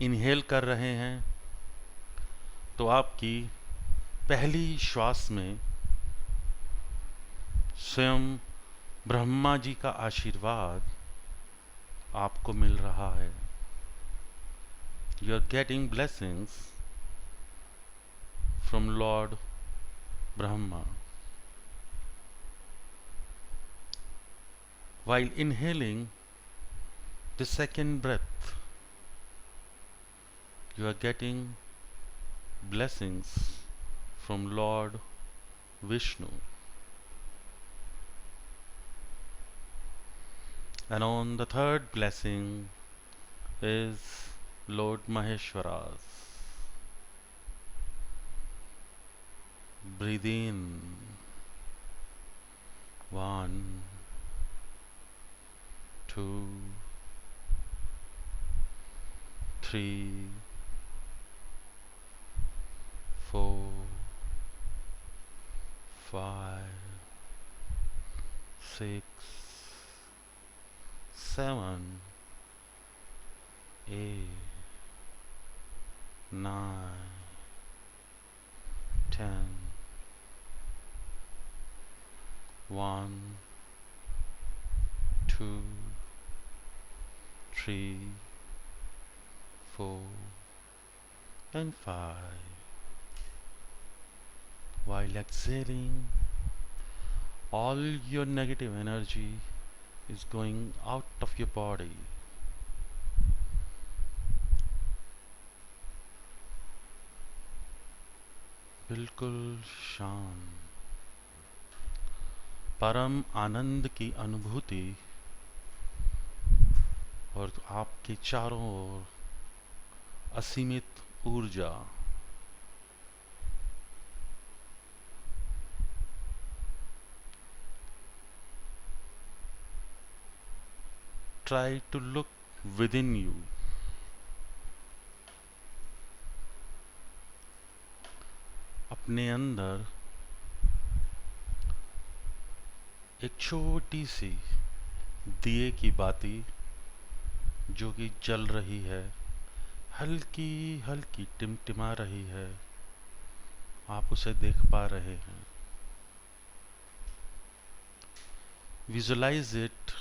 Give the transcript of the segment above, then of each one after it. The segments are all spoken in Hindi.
इनहेल कर रहे हैं तो आपकी पहली श्वास में स्वयं ब्रह्मा जी का आशीर्वाद आपको मिल रहा है. You are getting blessings from lord Brahma. While inhaling the second breath, you are getting blessings from Lord Vishnu. And on the third blessing is Lord Maheshwara's. Breathe in. 1, 2, 3, 4, 5, 6, 7, 8, 9, 10. 1, 2, 3, 4, and 5. While exhaling, all your negative energy is going out of your body. बिल्कुल शांत. परम आनंद की अनुभूति और आपके चारों ओर असीमित ऊर्जा. Try to look within you. अपने अंदर एक छोटी सी दिए की बाती जो कि जल रही है, हल्की हल्की टिमटिमा रही है. आप उसे देख पा रहे हैं. Visualise it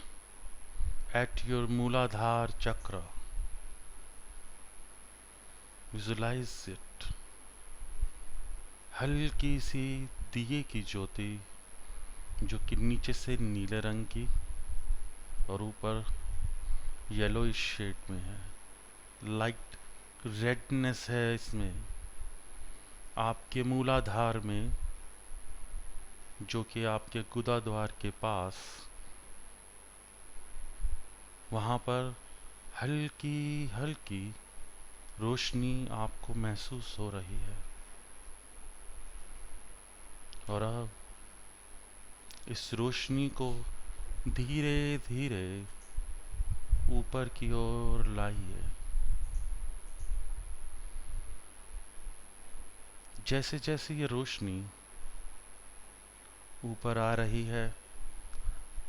at your muladhara chakra. Visualise it. हल्की सी दिए की ज्योति जो कि नीचे से नीले रंग की और ऊपर येलोइश शेड में है. लाइट रेडनेस है इसमें. आपके मूलाधार में जो कि आपके गुदा द्वार के पास, वहाँ पर हल्की हल्की रोशनी आपको महसूस हो रही है. और अब इस रोशनी को धीरे धीरे ऊपर की ओर लाइए. जैसे जैसे ये रोशनी ऊपर आ रही है,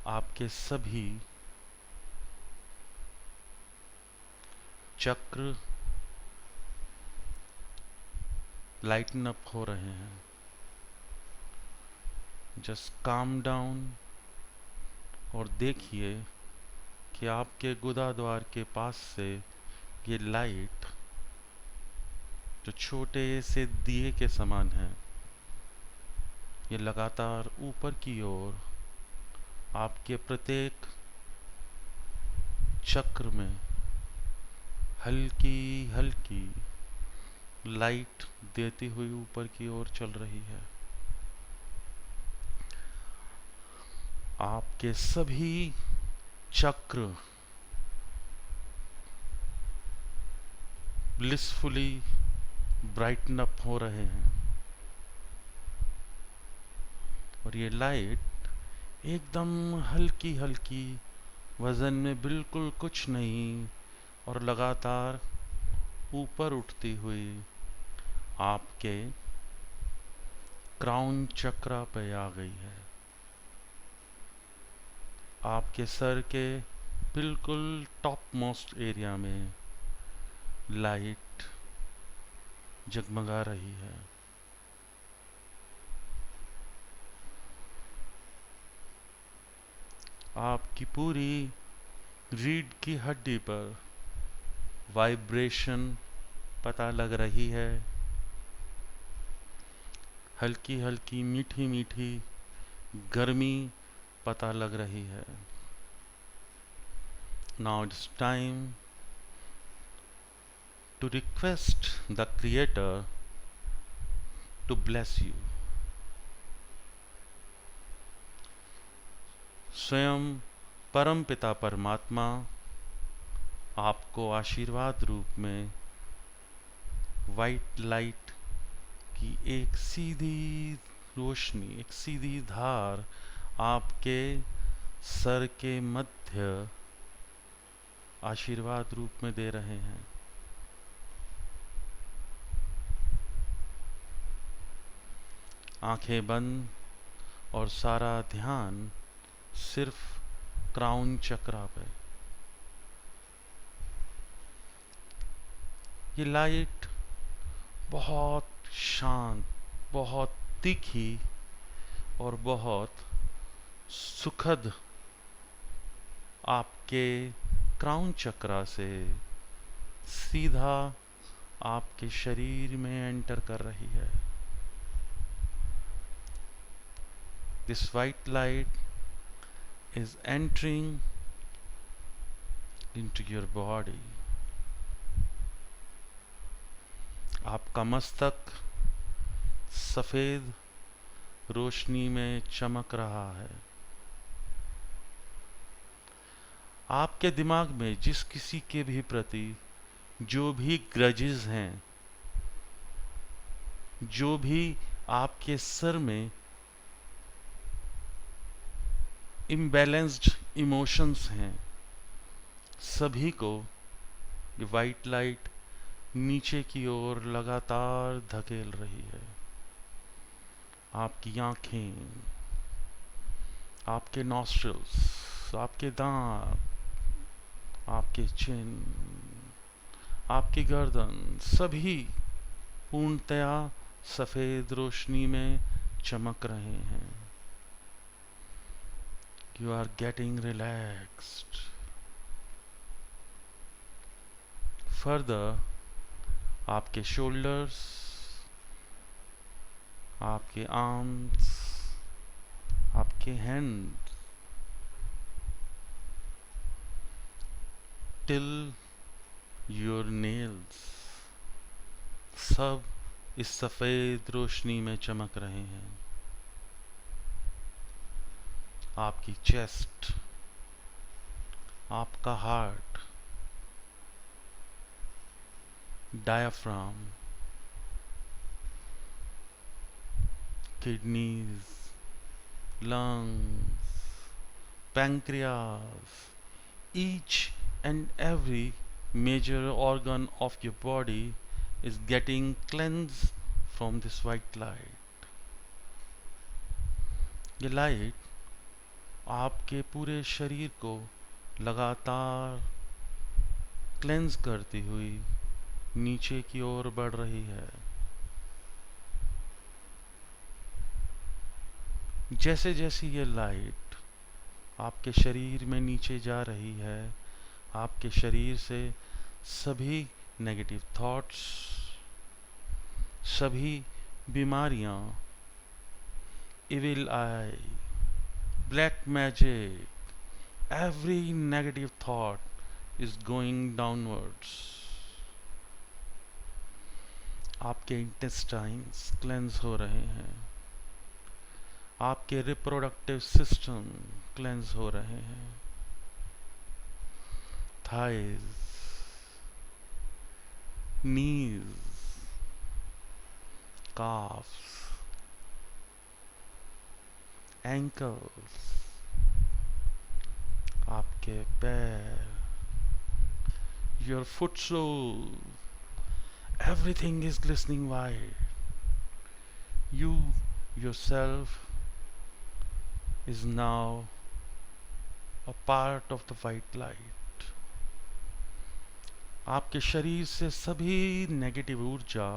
आपके सभी चक्र लाइटन अप हो रहे हैं. जस्ट काम डाउन और देखिए कि आपके गुदा द्वार के पास से ये लाइट जो छोटे से दिए के समान है, ये लगातार ऊपर की ओर आपके प्रत्येक चक्र में हल्की हल्की लाइट देती हुई ऊपर की ओर चल रही है. आपके सभी चक्र ब्लिसफुली ब्राइटन अप हो रहे हैं. और ये लाइट एकदम हल्की हल्की, वजन में बिल्कुल कुछ नहीं, और लगातार ऊपर उठती हुई आपके क्राउन चक्र पे आ गई है. आपके सर के बिल्कुल टॉप मोस्ट एरिया में लाइट जगमगा रही है। आपकी पूरी रीढ़ की हड्डी पर वाइब्रेशन पता लग रही है। हल्की हल्की मीठी मीठी गर्मी पता लग रही है। Now it's time to request the Creator to bless you. स्वयं परम पिता परमात्मा आपको आशीर्वाद रूप में वाइट लाइट की एक सीधी रोशनी, एक सीधी धार आपके सर के मध्य आशीर्वाद रूप में दे रहे हैं। आंखें बंद और सारा ध्यान सिर्फ क्राउन चक्रा पे। ये लाइट बहुत शांत, बहुत तीखी और बहुत सुखद आपके क्राउन चक्रा से सीधा आपके शरीर में एंटर कर रही है। This white light is entering into your body. आपका मस्तक सफेद रोशनी में चमक रहा है। आपके दिमाग में जिस किसी के भी प्रति जो भी ग्रजेस हैं, जो भी आपके सर में इम्बैलेंस्ड इमोशंस हैं, सभी को ये वाइट लाइट नीचे की ओर लगातार धकेल रही है। आपकी आंखें, आपके नॉस्ट्रिल्स, आपके दांत, आपके चिन, आपकी गर्दन, सभी पूर्णतया सफेद रोशनी में चमक रहे हैं। You are getting relaxed. Further, आपके shoulders, आपके arms, आपके hands, till your nails, सब इस सफेद रोशनी में चमक रहे हैं। आपकी चेस्ट, आपका heart, diaphragm, kidneys, lungs, pancreas, each and every major organ of your body is getting cleansed from this white light. ये लाइट आपके पूरे शरीर को लगातार क्लेंस करती हुई नीचे की ओर बढ़ रही है। जैसे जैसे ये लाइट आपके शरीर में नीचे जा रही है, आपके शरीर से सभी नेगेटिव थॉट्स, सभी बीमारियां, evil I, black magic, every negative thought is going downwards. आपके इंटेस्टाइन्स क्लेंस हो रहे हैं, आपके रिप्रोडक्टिव सिस्टम क्लेंस हो रहे हैं, थाइज, नीज, calves, ankles, आपके पैर, your foot sole, everything is glistening white. You yourself is now a part of the white light. आपके शरीर से सभी नेगेटिव ऊर्जा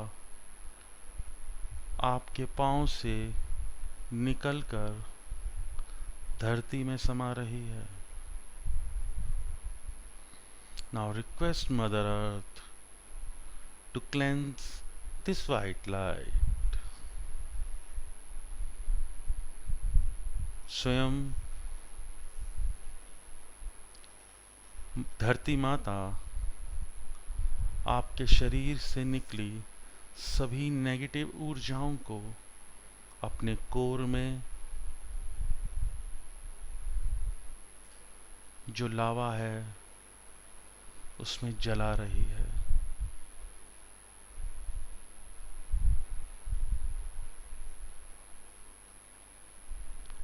आपके पांव से निकलकर धरती में समा रही है। Now request mother earth to cleanse this white light. स्वयं धरती माता आपके शरीर से निकली सभी नेगेटिव ऊर्जाओं को अपने कोर में जो लावा है उसमें जला रही है।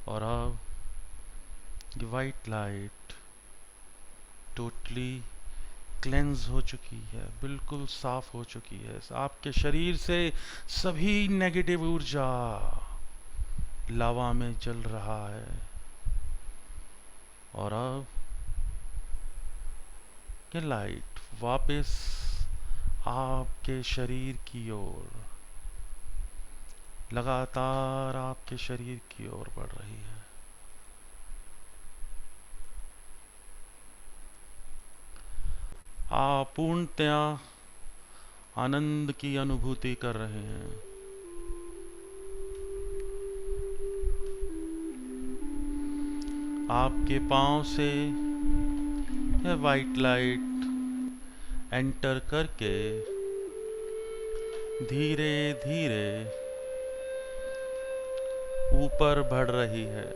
और अब ये वाइट लाइट टोटली क्लेंस हो चुकी है, बिल्कुल साफ हो चुकी है। आपके शरीर से सभी नेगेटिव ऊर्जा लावा में जल रहा है। और अब ये लाइट वापस आपके शरीर की ओर, लगातार आपके शरीर की ओर बढ़ रही है। आप पूर्णतया आनंद की अनुभूति कर रहे हैं। आपके पांव से यह वाइट लाइट एंटर करके धीरे धीरे ऊपर बढ़ रही है।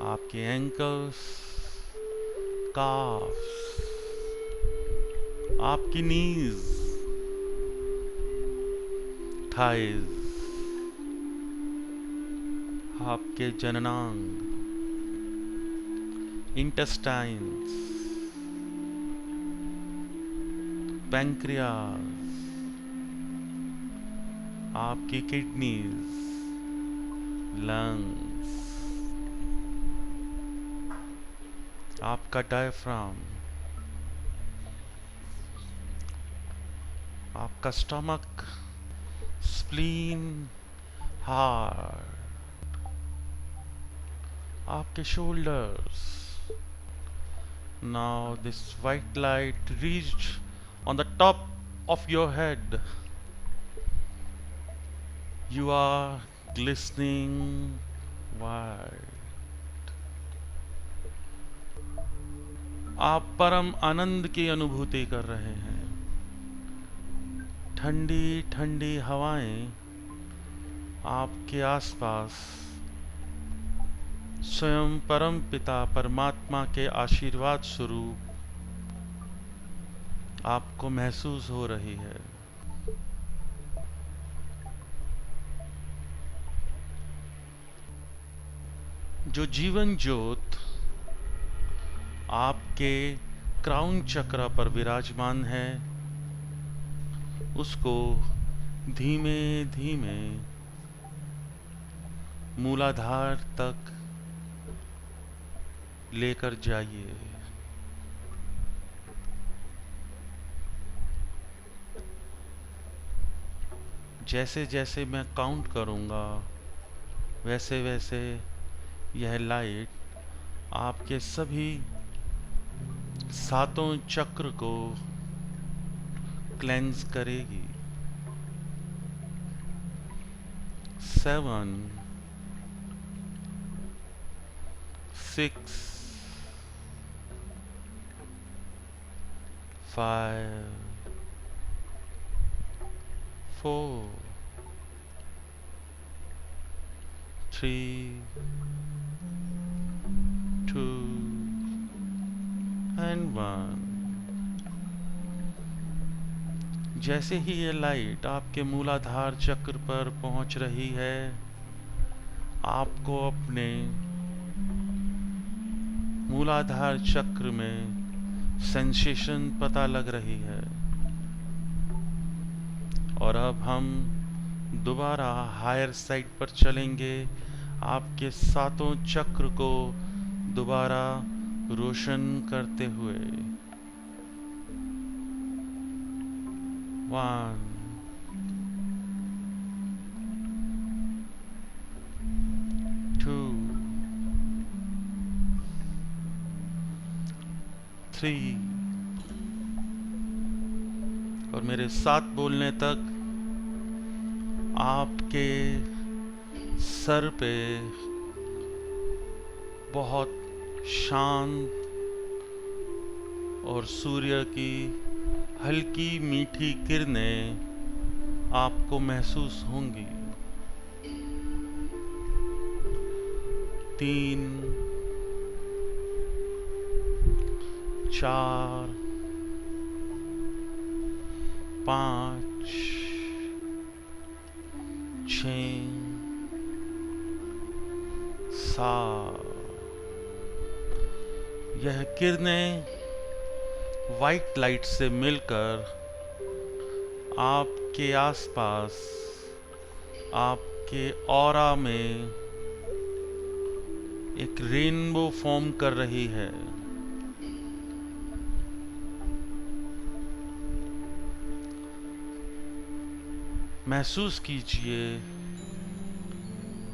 आपके एंकल्स, काफ्स, आपकी नीज, थाइज, आपके जननांग, इंटेस्टाइन्स, पैंक्रियाज, आपकी किडनीज, लंग्स, आपका डायफ्राम, आपका स्टमक, स्प्लीन, हार्ट, आपके shoulders. Now this white light reached on the top of your head. You are glistening white. आप परम आनंद की अनुभूति कर रहे हैं। ठंडी ठंडी हवाएं आपके आसपास स्वयं परम पिता परमात्मा के आशीर्वाद स्वरूप आपको महसूस हो रही है। जो जीवन ज्योत आपके क्राउन चक्र पर विराजमान है, उसको धीमे धीमे मूलाधार तक लेकर जाइए। जैसे जैसे मैं काउंट करूंगा वैसे वैसे यह लाइट आपके सभी सातों चक्र को क्लेंस करेगी। 7 6 5 4 3 2 and 1। जैसे ही ये लाइट आपके मूलाधार चक्र पर पहुंच रही है, आपको अपने मूलाधार चक्र में सेंसेशन पता लग रही है। और अब हम दोबारा हायर साइड पर चलेंगे। आपके सातों चक्र को दोबारा रोशन करते हुए। 1 2 3 और मेरे साथ बोलने तक आपके सर पे बहुत शांत और सूर्य की हल्की मीठी किरणें आपको महसूस होंगी। 3 4 5 6 7। यह किरणें वाइट लाइट से मिलकर आपके आसपास, आपके ऑरा में एक रेनबो फॉर्म कर रही है। महसूस कीजिए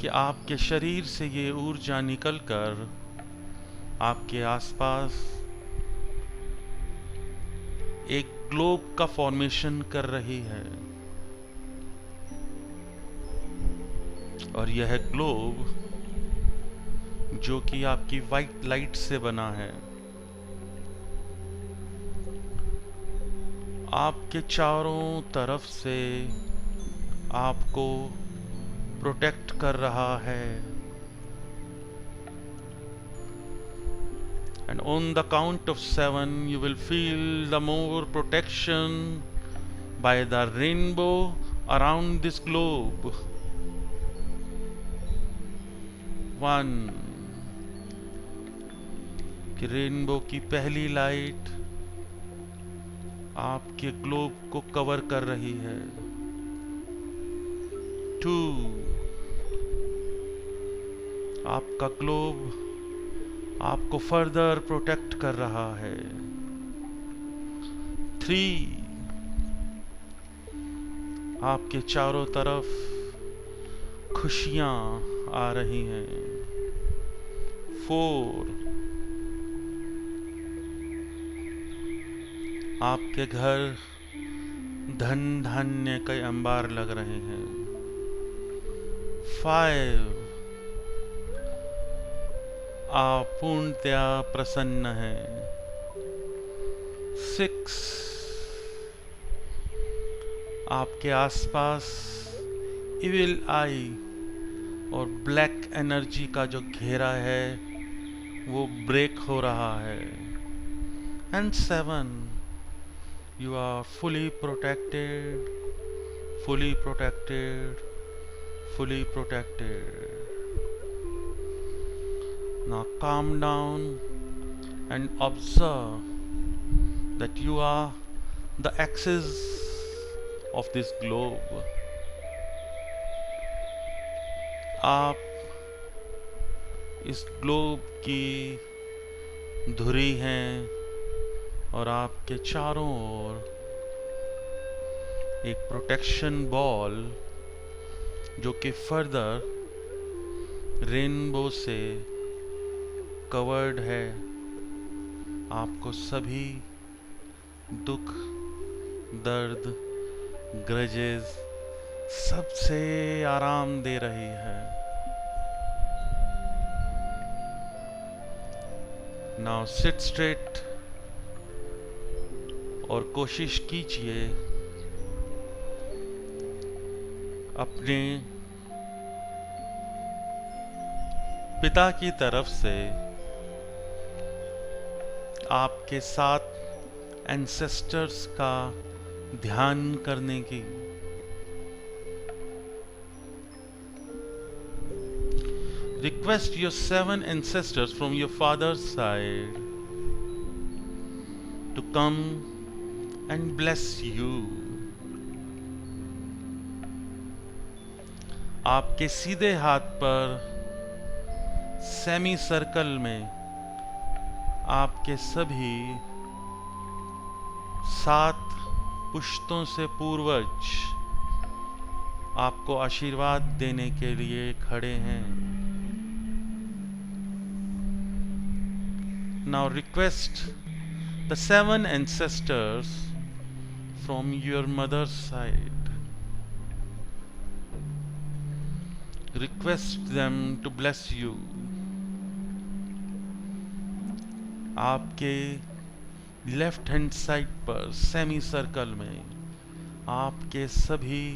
कि आपके शरीर से ये ऊर्जा निकलकर आपके आसपास एक ग्लोब का फॉर्मेशन कर रही है और यह ग्लोब जो कि आपकी वाइट लाइट से बना है आपके चारों तरफ से आपको प्रोटेक्ट कर रहा है। And on the count of 7, you will feel the more protection by the rainbow around this globe. 1 कि रेनबो की पहली लाइट आपके ग्लोब को कवर कर रही है। 2 आपका ग्लोब आपको फर्दर प्रोटेक्ट कर रहा है। 3 आपके चारों तरफ खुशियां आ रही हैं। 4 आपके घर धन धान्य के अंबार लग रहे हैं। 5 आप पूर्णतया प्रसन्न हैं। 6 आपके आसपास इविल आई और ब्लैक एनर्जी का जो घेरा है वो ब्रेक हो रहा है। And 7 you are fully protected, fully protected, fully protected. Now calm down and observe that you are the axis of this globe. आप इस ग्लोब की धुरी हैं और आपके चारों ओर एक प्रोटेक्शन बॉल जो कि फर्दर रेनबो से कवर्ड है आपको सभी दुख, दर्द, ग्रजेस सबसे आराम दे रही है। नाउ सिट स्ट्रेट और कोशिश कीजिए अपने पिता की तरफ से आपके साथ एंसेस्टर्स का ध्यान करने की। Request your 7 ancestors from your father's side to come and bless you. आपके सीधे हाथ पर सेमी सर्कल में आपके सभी 7 पुश्तों से पूर्वज आपको आशीर्वाद देने के लिए खड़े हैं। Now request the 7 ancestors from your mother's side. Request them to bless you. आपके लेफ्ट हैंड साइड पर सेमी सर्कल में आपके सभी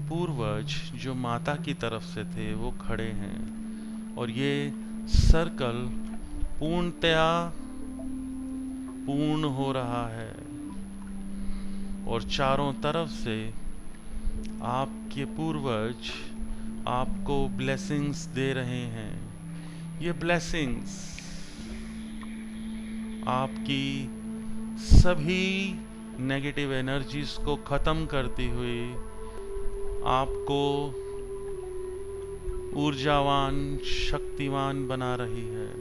पूर्वज जो माता की तरफ से थे वो खड़े हैं और ये सर्कल पूर्णतया पूर्ण हो रहा है और चारों तरफ से आपके पूर्वज आपको ब्लेसिंग्स दे रहे हैं। ये ब्लेसिंग्स आपकी सभी नेगेटिव एनर्जीज को ख़त्म करती हुई आपको ऊर्जावान, शक्तिवान बना रही है।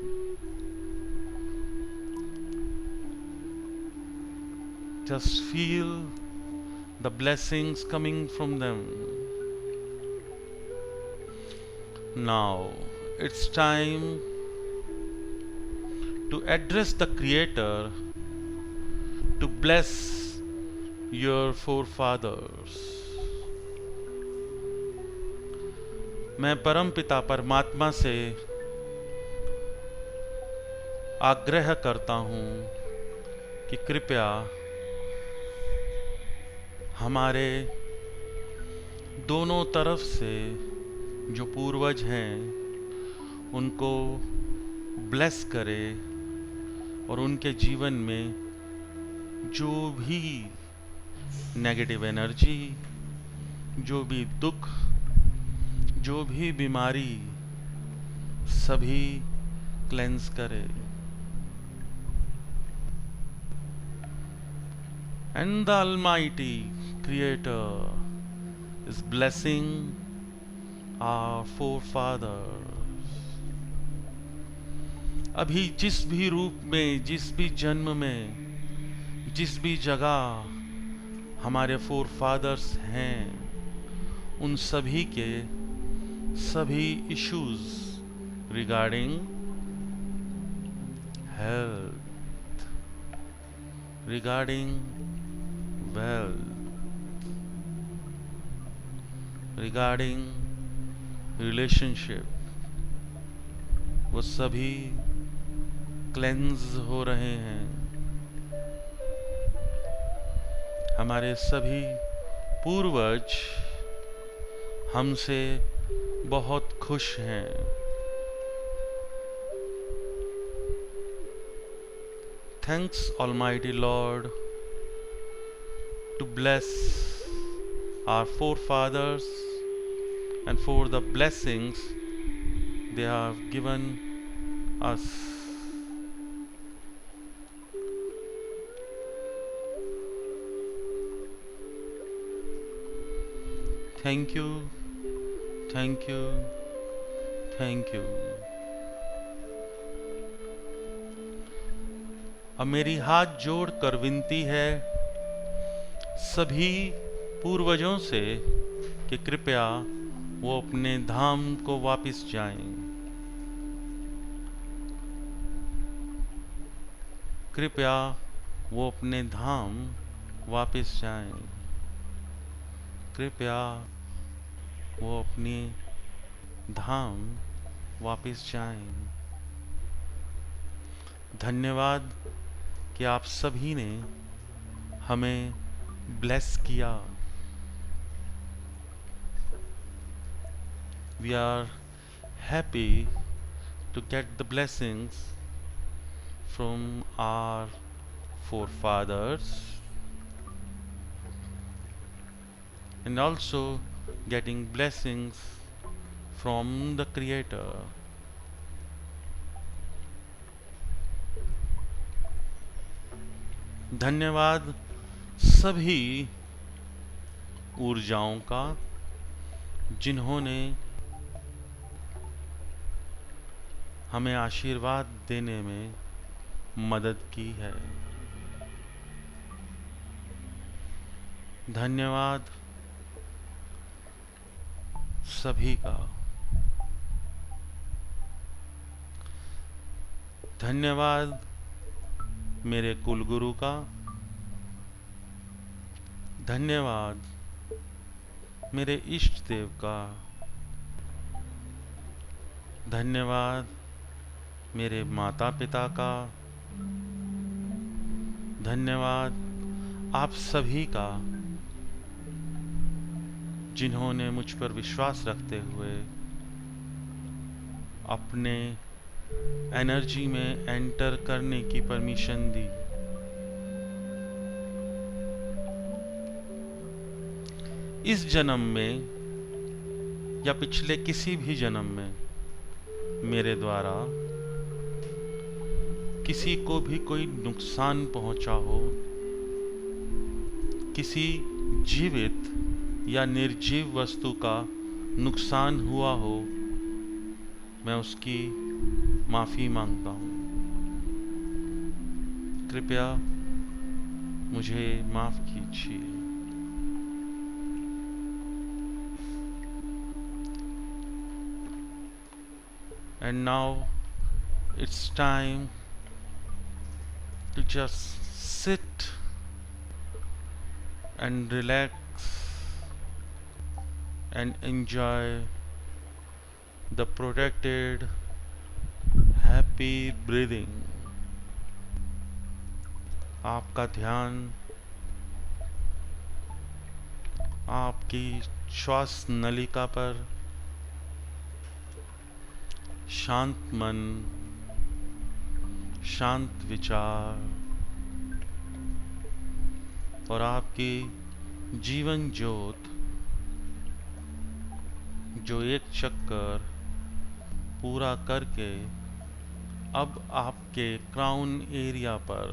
Just feel the blessings coming from them. Now it's time to address the Creator to bless your forefathers. मैं परमपिता परमात्मा से आग्रह करता हूँ कि कृपया हमारे दोनों तरफ से जो पूर्वज हैं उनको ब्लेस करे और उनके जीवन में जो भी नेगेटिव एनर्जी, जो भी दुख, जो भी बीमारी, सभी क्लेंस करे। And the Almighty Creator is blessing our forefathers. अभी जिस भी रूप में, जिस भी जन्म में, जिस भी जगह हमारे forefathers हैं, उन सभी के सभी issues regarding health, regarding wealth, regarding relationship, वो सभी क्लेंस हो रहे हैं। हमारे सभी पूर्वज हमसे बहुत खुश हैं। Thanks Almighty Lord to bless our forefathers and for the blessings they have given us. Thank you, thank you, thank you. अब मेरी हाथ जोड़कर विनती है सभी पूर्वजों से कि कृपया वो अपने धाम को वापस जाएं। कृपया वो अपने धाम वापस जाएं। कृपया वो अपने धाम वापस जाएं। धन्यवाद कि आप सभी ने हमें ब्लेस किया। We are happy to get the blessings from our forefathers and also getting blessings from the Creator. धन्यवाद सभी ऊर्जाओं का जिन्होंने हमें आशीर्वाद देने में मदद की है। धन्यवाद सभी का। धन्यवाद मेरे कुलगुरु का। धन्यवाद मेरे इष्ट देव का। धन्यवाद मेरे माता पिता का। धन्यवाद आप सभी का, जिन्होंने मुझ पर विश्वास रखते हुए अपने एनर्जी में एंटर करने की परमिशन दी। इस जन्म में या पिछले किसी भी जन्म में मेरे द्वारा किसी को भी कोई नुकसान पहुंचा हो, किसी जीवित या निर्जीव वस्तु का नुकसान हुआ हो, मैं उसकी माफ़ी मांगता हूँ। कृपया मुझे माफ़ कीजिए। And now it's time to just sit and relax and enjoy the protected happy breathing। आपका ध्यान आपकी श्वास नलिका पर, शांत मन, शांत विचार और आपकी जीवन ज्योत जो एक चक्कर पूरा करके अब आपके क्राउन एरिया पर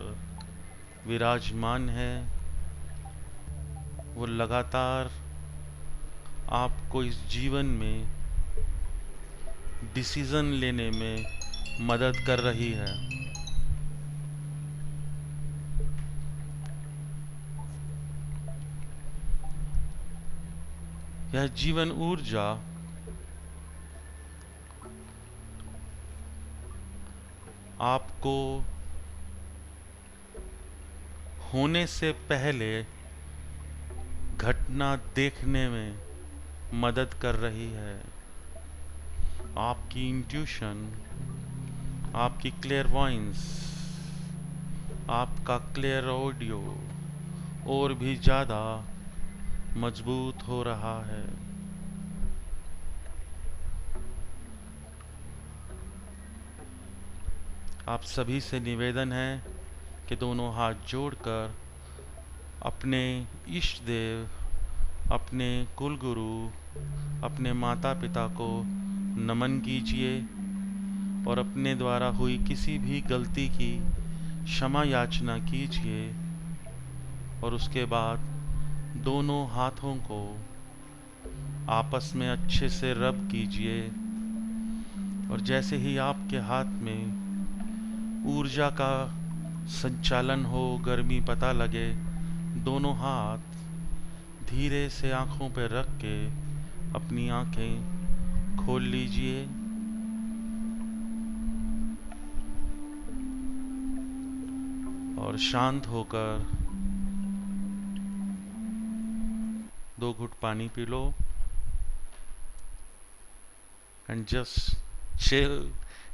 विराजमान है, वो लगातार आपको इस जीवन में डिसीजन लेने में मदद कर रही है। यह जीवन ऊर्जा आपको होने से पहले घटना देखने में मदद कर रही है। आपकी इंट्यूशन, आपकी क्लेयरवॉयंस, आपका क्लियर ऑडियो और भी ज़्यादा मजबूत हो रहा है। आप सभी से निवेदन है कि दोनों हाथ जोड़कर अपने इष्ट देव, अपने कुलगुरु, अपने माता पिता को नमन कीजिए और अपने द्वारा हुई किसी भी गलती की क्षमा याचना कीजिए। और उसके बाद दोनों हाथों को आपस में अच्छे से रब कीजिए और जैसे ही आपके हाथ में ऊर्जा का संचालन हो, गर्मी पता लगे, दोनों हाथ धीरे से आँखों पर रख के अपनी आँखें खोल लीजिए। और शांत होकर 2 घुट पानी P low and just chill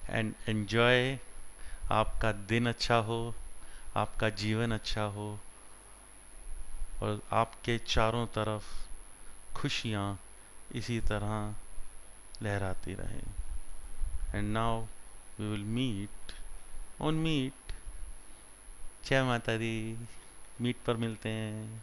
and enjoy. आपका दिन अच्छा हो, आपका जीवन अच्छा हो और आपके चारों तरफ खुशियाँ इसी तरह लहराती रहें। And now we will meet on meet. जय माता दी। मीट पर मिलते हैं।